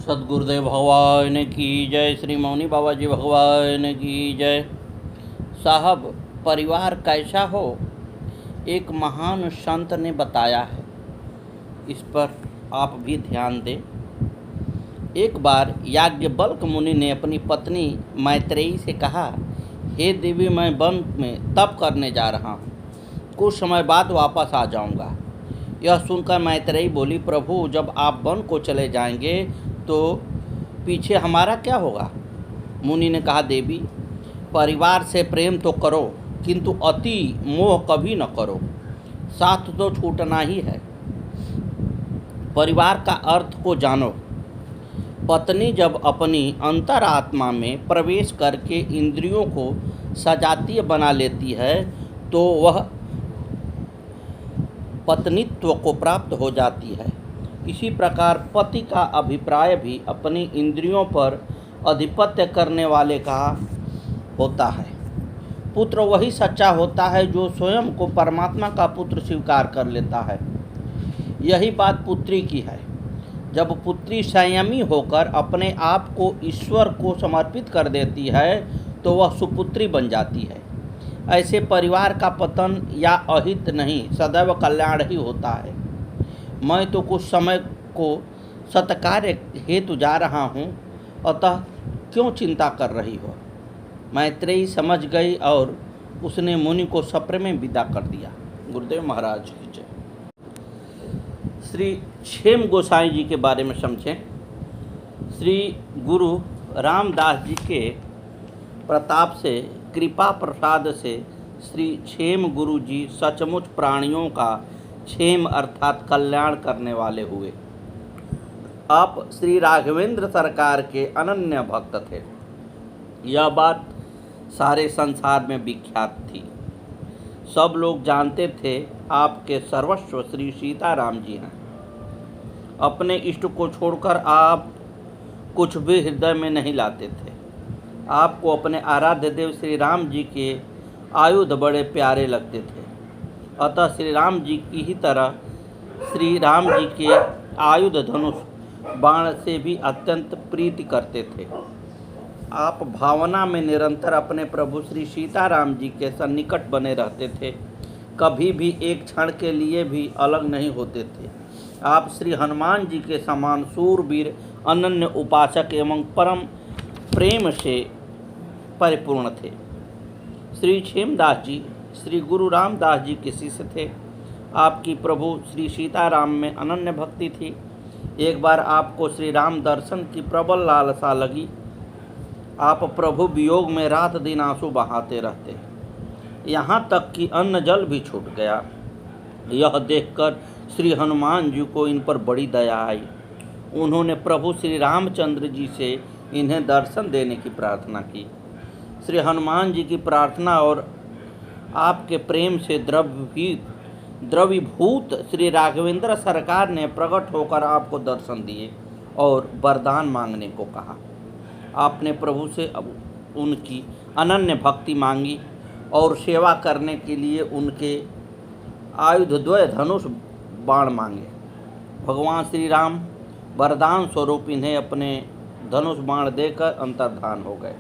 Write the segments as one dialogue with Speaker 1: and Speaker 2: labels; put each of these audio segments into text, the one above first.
Speaker 1: सद्गुरुदेव भगवान की जय। श्री मौनी बाबा जी भगवान की जय। साहब, परिवार कैसा हो, एक महान संत ने बताया है। इस पर आप भी ध्यान दें। एक बार याज्ञवल्क्य मुनि ने अपनी पत्नी मैत्रेयी से कहा, हे देवी, मैं वन में तप करने जा रहा हूँ, कुछ समय बाद वापस आ जाऊँगा। यह सुनकर मैत्रेयी बोली, प्रभु, जब आप वन को चले जाएंगे तो पीछे हमारा क्या होगा? मुनि ने कहा, देवी, परिवार से प्रेम तो करो, किंतु अति मोह कभी न करो, साथ तो छूटना ही है। परिवार का अर्थ को जानो। पत्नी जब अपनी अंतरात्मा में प्रवेश करके इंद्रियों को सजातीय बना लेती है तो वह पत्नीत्व को प्राप्त हो जाती है। इसी प्रकार पति का अभिप्राय भी अपनी इंद्रियों पर आधिपत्य करने वाले का होता है। पुत्र वही सच्चा होता है जो स्वयं को परमात्मा का पुत्र स्वीकार कर लेता है। यही बात पुत्री की है। जब पुत्री संयमी होकर अपने आप को ईश्वर को समर्पित कर देती है तो वह सुपुत्री बन जाती है। ऐसे परिवार का पतन या अहित नहीं, सदैव कल्याण ही होता है। मैं तो कुछ समय को सत्कार्य हेतु जा रहा हूँ, अतः क्यों चिंता कर रही हो? मैत्रेयी समझ गई और उसने मुनि को सप्रे में विदा कर दिया। गुरुदेव महाराज की जय। श्री क्षेम गोसाई जी के बारे में समझें। श्री गुरु रामदास जी के प्रताप से, कृपा प्रसाद से श्री क्षेम गुरु जी सचमुच प्राणियों का क्षेम अर्थात कल्याण करने वाले हुए। आप श्री राघवेंद्र सरकार के अनन्य भक्त थे। यह बात सारे संसार में विख्यात थी। सब लोग जानते थे आपके सर्वस्व श्री सीताराम जी हैं। अपने इष्ट को छोड़कर आप कुछ भी हृदय में नहीं लाते थे। आपको अपने आराध्य देव श्री राम जी के आयुध बड़े प्यारे लगते थे। अतः श्री राम जी की ही तरह श्री राम जी के आयुध धनुष बाण से भी अत्यंत प्रीति करते थे। आप भावना में निरंतर अपने प्रभु श्री सीताराम जी के सन्निकट बने रहते थे, कभी भी एक क्षण के लिए भी अलग नहीं होते थे। आप श्री हनुमान जी के समान सूरवीर, अनन्य उपासक एवं परम प्रेम से परिपूर्ण थे। श्री क्षेमदास जी श्री गुरु रामदास जी के शिष्य थे। आपकी प्रभु श्री सीताराम में अनन्य भक्ति थी। एक बार आपको श्री राम दर्शन की प्रबल लालसा लगी। आप प्रभु वियोग में रात दिन आंसू बहाते रहते, यहाँ तक कि अन्न जल भी छूट गया। यह देखकर श्री हनुमान जी को इन पर बड़ी दया आई। उन्होंने प्रभु श्री रामचंद्र जी से इन्हें दर्शन देने की प्रार्थना की। श्री हनुमान जी की प्रार्थना और आपके प्रेम से द्रवीभूत श्री राघवेंद्र सरकार ने प्रकट होकर आपको दर्शन दिए और वरदान मांगने को कहा। आपने प्रभु से अब उनकी अनन्य भक्ति मांगी और सेवा करने के लिए उनके आयुधद्वय धनुष बाण मांगे। भगवान श्री राम वरदान स्वरूप इन्हें अपने धनुष बाण देकर अंतर्धान हो गए।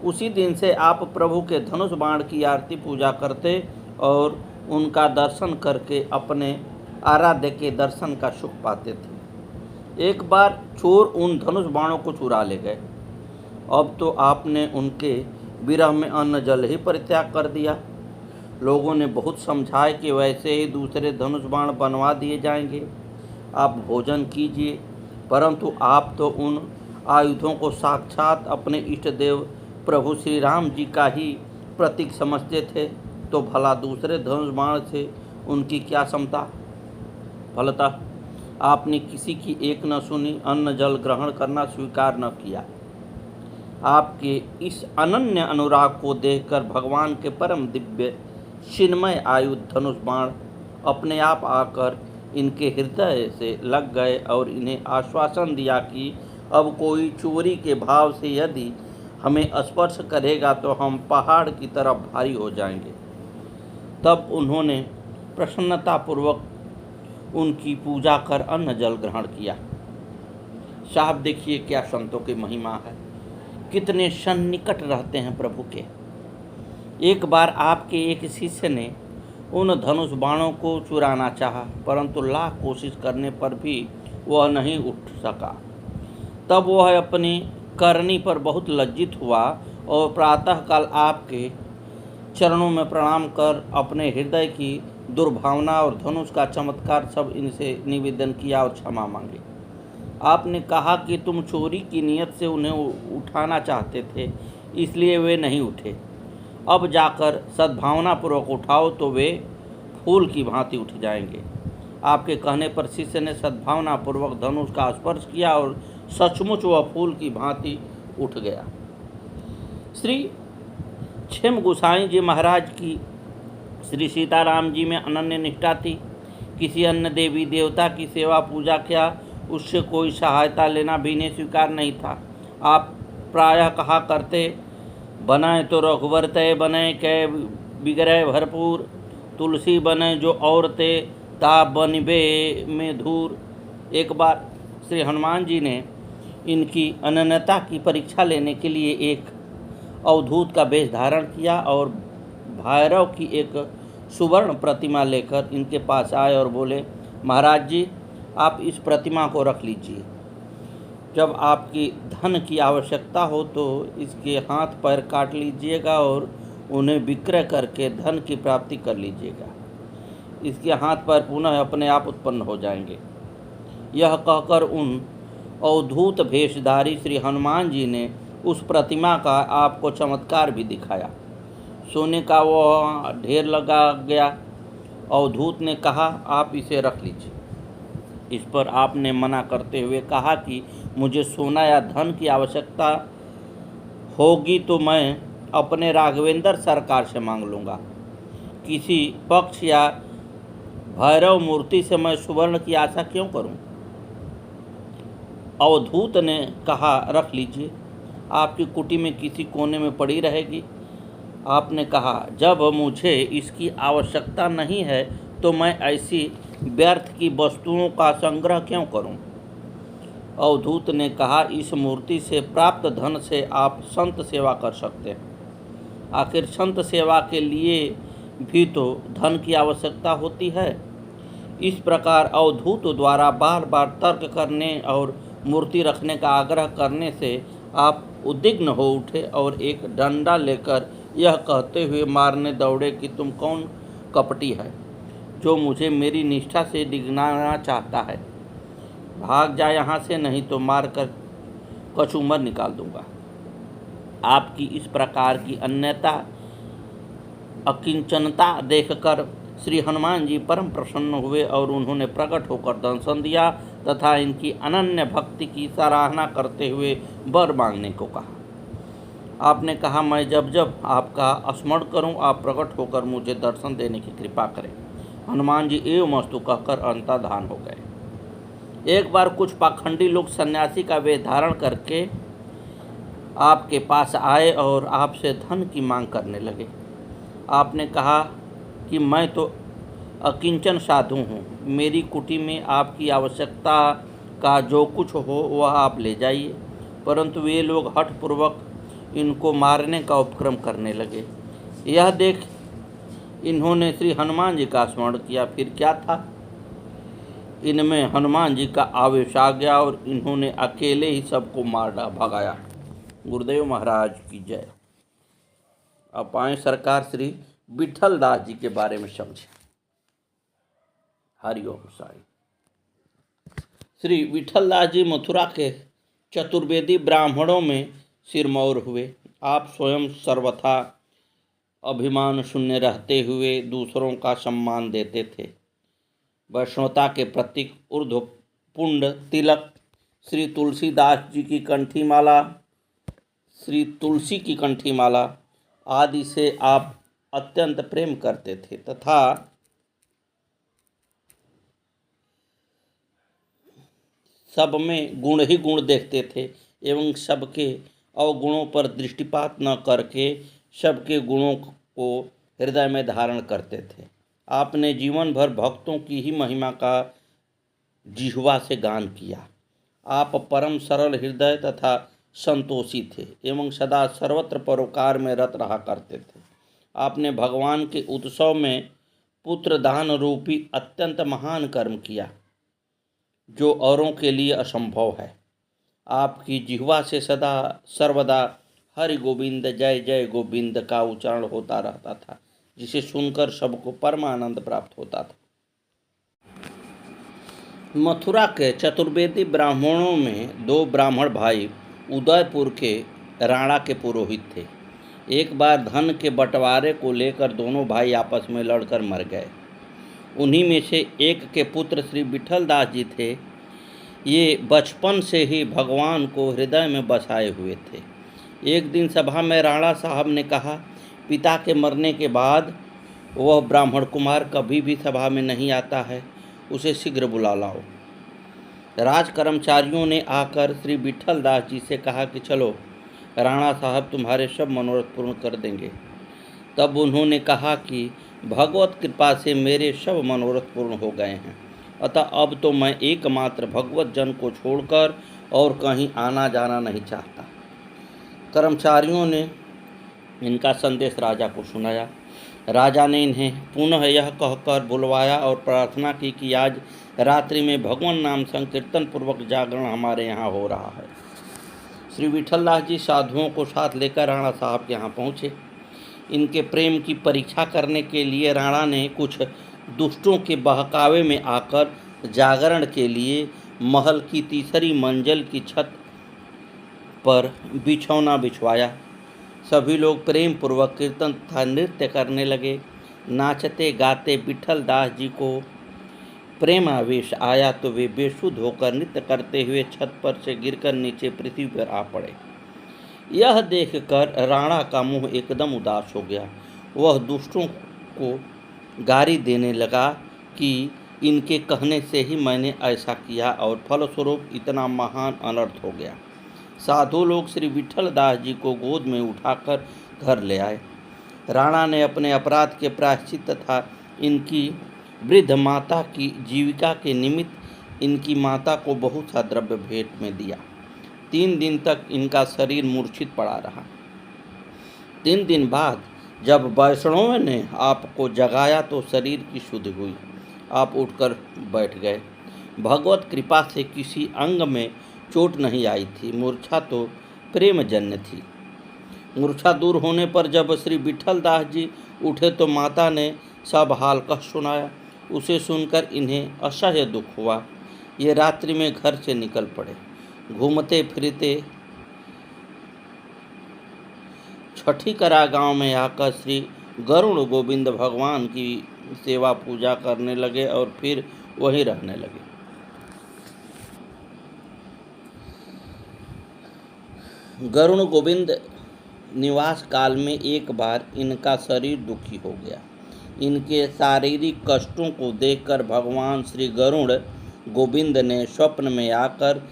Speaker 1: उसी दिन से आप प्रभु के धनुष बाण की आरती पूजा करते और उनका दर्शन करके अपने आराध्य के दर्शन का सुख पाते थे। एक बार चोर उन धनुष बाणों को चुरा ले गए। अब तो आपने उनके विरह में अन्न जल ही परित्याग कर दिया। लोगों ने बहुत समझाए कि वैसे ही दूसरे धनुष बाण बनवा दिए जाएंगे, आप भोजन कीजिए, परंतु आप तो उन आयुधों को साक्षात अपने इष्ट देव प्रभु श्री राम जी का ही प्रतीक समझते थे, तो भला दूसरे धनुष बाण से उनकी क्या क्षमता? फलतः आपने किसी की एक न सुनी, अन्न जल ग्रहण करना स्वीकार न किया। आपके इस अनन्य अनुराग को देखकर भगवान के परम दिव्य चिन्मय आयुध धनुष बाण अपने आप आकर इनके हृदय से लग गए और इन्हें आश्वासन दिया कि अब कोई चोरी के भाव से यदि हमें स्पर्श करेगा तो हम पहाड़ की तरह भारी हो जाएंगे। तब उन्होंने प्रसन्नतापूर्वक उनकी पूजा कर अन्न जल ग्रहण किया। साहब देखिए क्या संतों की महिमा है, कितने सन्निकट रहते हैं प्रभु के। एक बार आपके एक शिष्य ने उन धनुष बाणों को चुराना चाहा, परंतु लाख कोशिश करने पर भी वह नहीं उठ सका। तब वह अपनी करनी पर बहुत लज्जित हुआ और प्रातःकाल आपके चरणों में प्रणाम कर अपने हृदय की दुर्भावना और धनुष का चमत्कार सब इनसे निवेदन किया और क्षमा मांगी। आपने कहा कि तुम चोरी की नियत से उन्हें उठाना चाहते थे, इसलिए वे नहीं उठे। अब जाकर सद्भावनापूर्वक उठाओ तो वे फूल की भांति उठ जाएंगे। आपके कहने पर शिष्य ने सद्भावनापूर्वक धनुष का स्पर्श किया और सचमुच वह फूल की भांति उठ गया। श्री क्षेम गोसाई जी महाराज की श्री सीताराम जी में अनन्य निष्ठा थी। किसी अन्य देवी देवता की सेवा पूजा क्या, उससे कोई सहायता लेना भी इन्हें स्वीकार नहीं था। आप प्रायः कहा करते, बनाए तो रघुवर तय बने कै बिगड़े भरपूर, तुलसी बने जो और ते ता बनबे में धूर। एक बार श्री हनुमान जी ने इनकी अनन्यता की परीक्षा लेने के लिए एक अवधूत का वेश धारण किया और भैरव की एक सुवर्ण प्रतिमा लेकर इनके पास आए और बोले, महाराज जी आप इस प्रतिमा को रख लीजिए। जब आपकी धन की आवश्यकता हो तो इसके हाथ पैर काट लीजिएगा और उन्हें विक्रय करके धन की प्राप्ति कर लीजिएगा। इसके हाथ पैर पुनः अपने आप उत्पन्न हो जाएंगे। यह कहकर उन अवधूत भेषधारी श्री हनुमान जी ने उस प्रतिमा का आपको चमत्कार भी दिखाया। सोने का वह ढेर लगा गया। अवधूत ने कहा, आप इसे रख लीजिए। इस पर आपने मना करते हुए कहा कि मुझे सोना या धन की आवश्यकता होगी तो मैं अपने राघवेंद्र सरकार से मांग लूँगा। किसी पक्ष या भैरव मूर्ति से मैं सुवर्ण की आशा क्यों करूं? अवधूत ने कहा, रख लीजिए, आपकी कुटी में किसी कोने में पड़ी रहेगी। आपने कहा, जब मुझे इसकी आवश्यकता नहीं है तो मैं ऐसी व्यर्थ की वस्तुओं का संग्रह क्यों करूं? अवधूत ने कहा, इस मूर्ति से प्राप्त धन से आप संत सेवा कर सकते हैं। आखिर संत सेवा के लिए भी तो धन की आवश्यकता होती है। इस प्रकार अवधूत द्वारा बार बार तर्क करने और मूर्ति रखने का आग्रह करने से आप उद्विग्न हो उठे और एक डंडा लेकर यह कहते हुए मारने दौड़े कि तुम कौन कपटी है जो मुझे मेरी निष्ठा से डिगनाना चाहता है। भाग जा यहाँ से, नहीं तो मार कर कचूमर निकाल दूंगा। आपकी इस प्रकार की अन्यता अकिंचनता देखकर श्री हनुमान जी परम प्रसन्न हुए और उन्होंने प्रकट होकर दर्शन दिया तथा इनकी अनन्य भक्ति की सराहना करते हुए वर मांगने को कहा। आपने कहा, मैं जब जब आपका स्मरण करूं आप प्रकट होकर मुझे दर्शन देने की कृपा करें। हनुमान जी एवं अस्तु कहकर अंतर्धान हो गए। एक बार कुछ पाखंडी लोग सन्यासी का वेश धारण करके आपके पास आए और आपसे धन की मांग करने लगे। आपने कहा कि मैं तो अकिंचन साधु हूँ, मेरी कुटी में आपकी आवश्यकता का जो कुछ हो वह आप ले जाइए। परंतु वे लोग हठपूर्वक इनको मारने का उपक्रम करने लगे। यह देख इन्होंने श्री हनुमान जी का स्मरण किया। फिर क्या था, इनमें हनुमान जी का आवेश आ गया और इन्होंने अकेले ही सबको मार भगाया। गुरुदेव महाराज की जय। अब आए सरकार श्री विठल दास जी के बारे में समझें। हरिओम साई। श्री विठल दास जी मथुरा के चतुर्वेदी ब्राह्मणों में सिरमौर हुए। आप स्वयं सर्वथा अभिमान शून्य रहते हुए दूसरों का सम्मान देते थे। वैष्णवता के प्रतीक ऊर्ध्व पुंड तिलक, श्री तुलसीदास जी की कंठीमाला, श्री तुलसी की कंठीमाला आदि से आप अत्यंत प्रेम करते थे तथा सब में गुण ही गुण देखते थे एवं सबके अवगुणों पर दृष्टिपात न करके सबके गुणों को हृदय में धारण करते थे। आपने जीवन भर भक्तों की ही महिमा का जिह्वा से गान किया। आप परम सरल हृदय तथा संतोषी थे एवं सदा सर्वत्र परोपकार में रत रहा करते थे। आपने भगवान के उत्सव में पुत्र दान रूपी अत्यंत महान कर्म किया, जो औरों के लिए असंभव है। आपकी जिह्वा से सदा सर्वदा हरि गोविंद जय जय गोविंद का उच्चारण होता रहता था, जिसे सुनकर सबको परम आनंद प्राप्त होता था। मथुरा के चतुर्वेदी ब्राह्मणों में 2 ब्राह्मण भाई उदयपुर के राणा के पुरोहित थे। एक बार धन के बंटवारे को लेकर दोनों भाई आपस में लड़कर मर गए। उन्हीं में से एक के पुत्र श्री विठल दास जी थे। ये बचपन से ही भगवान को हृदय में बसाए हुए थे। एक दिन सभा में राणा साहब ने कहा, पिता के मरने के बाद वह ब्राह्मण कुमार कभी भी सभा में नहीं आता है, उसे शीघ्र बुला लाओ। राज कर्मचारियों ने आकर श्री विठल दास जी से कहा कि चलो, राणा साहब तुम्हारे सब मनोरथ पूर्ण कर देंगे। तब उन्होंने कहा कि भगवत कृपा से मेरे सब मनोरथ पूर्ण हो गए हैं, अतः अब तो मैं एकमात्र भगवत जन को छोड़कर और कहीं आना जाना नहीं चाहता। कर्मचारियों ने इनका संदेश राजा को सुनाया। राजा ने इन्हें पुनः यह कहकर बुलवाया और प्रार्थना की कि आज रात्रि में भगवान नाम संकीर्तन पूर्वक जागरण हमारे यहाँ हो रहा है। श्री विठल दास जी साधुओं को साथ लेकर राणा साहब के यहाँ पहुँचे। इनके प्रेम की परीक्षा करने के लिए राणा ने कुछ दुष्टों के बहकावे में आकर जागरण के लिए महल की तीसरी मंजिल की छत पर बिछौना बिछवाया। सभी लोग प्रेम पूर्वक कीर्तन तथा नृत्य करने लगे। नाचते गाते विठल दास जी को प्रेमावेश आया तो वे बेसुध होकर नृत्य करते हुए छत पर से गिरकर नीचे पृथ्वी पर आ पड़े। यह देखकर राणा का मुंह एकदम उदास हो गया। वह दुष्टों को गारी देने लगा कि इनके कहने से ही मैंने ऐसा किया और फलस्वरूप इतना महान अनर्थ हो गया। साधु लोग श्री विठल दास जी को गोद में उठाकर घर ले आए। राणा ने अपने अपराध के प्रायश्चित तथा इनकी वृद्ध माता की जीविका के निमित्त इनकी माता को बहुत सा द्रव्य भेंट में दिया। 3 दिन तक इनका शरीर मूर्छित पड़ा रहा। 3 दिन बाद जब वैष्णव ने आपको जगाया तो शरीर की शुद्धि हुई। आप उठकर बैठ गए। भगवत कृपा से किसी अंग में चोट नहीं आई थी। मूर्छा तो प्रेमजन्य थी। मूर्छा दूर होने पर जब श्री विठल दास जी उठे तो माता ने सब हाल कह सुनाया। उसे सुनकर इन्हें असह्य दुख हुआ। ये रात्रि में घर से निकल पड़े। घूमते फिरते छठीकरा गांव में आकर श्री गरुड़ गोविंद भगवान की सेवा पूजा करने लगे और फिर वहीं रहने लगे। गरुड़ गोविंद निवास काल में एक बार इनका शरीर दुखी हो गया। इनके शारीरिक कष्टों को देखकर भगवान श्री गरुड़ गोविंद ने स्वप्न में आकर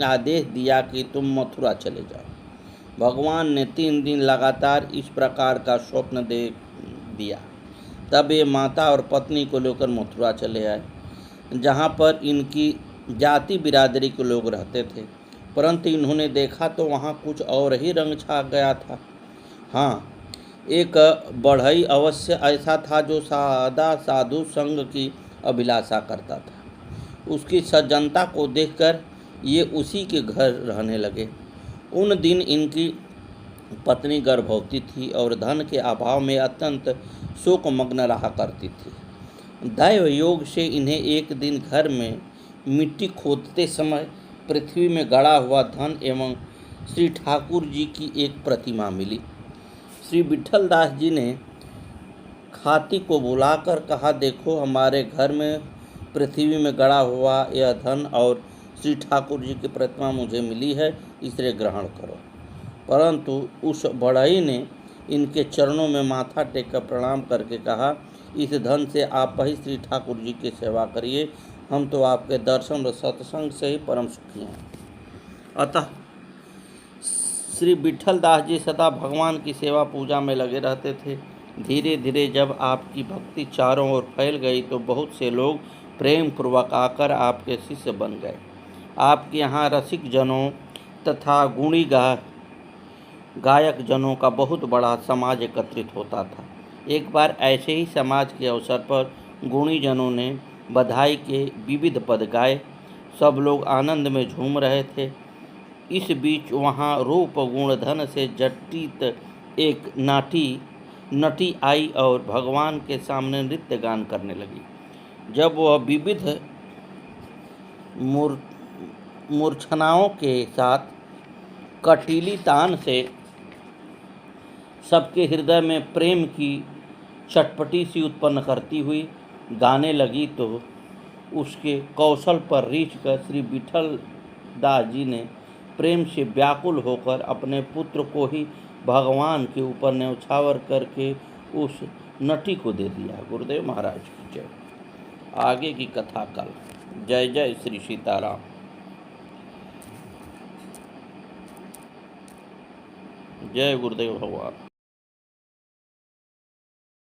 Speaker 1: आदेश दिया कि तुम मथुरा चले जाओ। भगवान ने 3 दिन लगातार इस प्रकार का स्वप्न देख दिया। तब ये माता और पत्नी को लेकर मथुरा चले आए, जहाँ पर इनकी जाति बिरादरी के लोग रहते थे। परंतु इन्होंने देखा तो वहाँ कुछ और ही रंग छा गया था। हाँ, एक बढ़ई अवश्य ऐसा था जो सादा साधु संग की अभिलाषा करता था। उसकी सज्जनता को देखकर ये उसी के घर रहने लगे। उन दिन इनकी पत्नी गर्भवती थी और धन के अभाव में अत्यंत शोकमग्न रहा करती थी। दैव योग से इन्हें एक दिन घर में मिट्टी खोदते समय पृथ्वी में गड़ा हुआ धन एवं श्री ठाकुर जी की एक प्रतिमा मिली। श्री विठल दास जी ने खाती को बुलाकर कहा, देखो हमारे घर में पृथ्वी में गड़ा हुआ यह धन और श्री ठाकुर जी की प्रतिमा मुझे मिली है, इसे ग्रहण करो। परंतु उस बढ़ई ने इनके चरणों में माथा टेक कर प्रणाम करके कहा, इस धन से आप ही श्री ठाकुर जी की सेवा करिए, हम तो आपके दर्शन और सत्संग से ही परम सुखी हैं। अतः श्री विठल दास जी सदा भगवान की सेवा पूजा में लगे रहते थे। धीरे धीरे जब आपकी भक्ति चारों ओर फैल गई तो बहुत से लोग प्रेम पूर्वक आकर आपके शिष्य बन गए। आपके यहाँ रसिक जनों तथा गुणी गायक जनों का बहुत बड़ा समाज एकत्रित होता था। एक बार ऐसे ही समाज के अवसर पर गुणी जनों ने बधाई के विविध पद गाए। सब लोग आनंद में झूम रहे थे। इस बीच वहाँ रूप गुण धन से जटित एक नटी आई और भगवान के सामने नृत्य गान करने लगी। जब वह विविध मूर्छनाओं के साथ कटीली तान से सबके हृदय में प्रेम की चटपटी सी उत्पन्न करती हुई गाने लगी, तो उसके कौशल पर रीझ कर श्री विठल दास जी ने प्रेम से व्याकुल होकर अपने पुत्र को ही भगवान के ऊपर न्यौछावर करके उस नटी को दे दिया। गुरुदेव महाराज की जय। आगे की कथा कल। जय जय श्री सीताराम। जय गुरुदेव भगवान।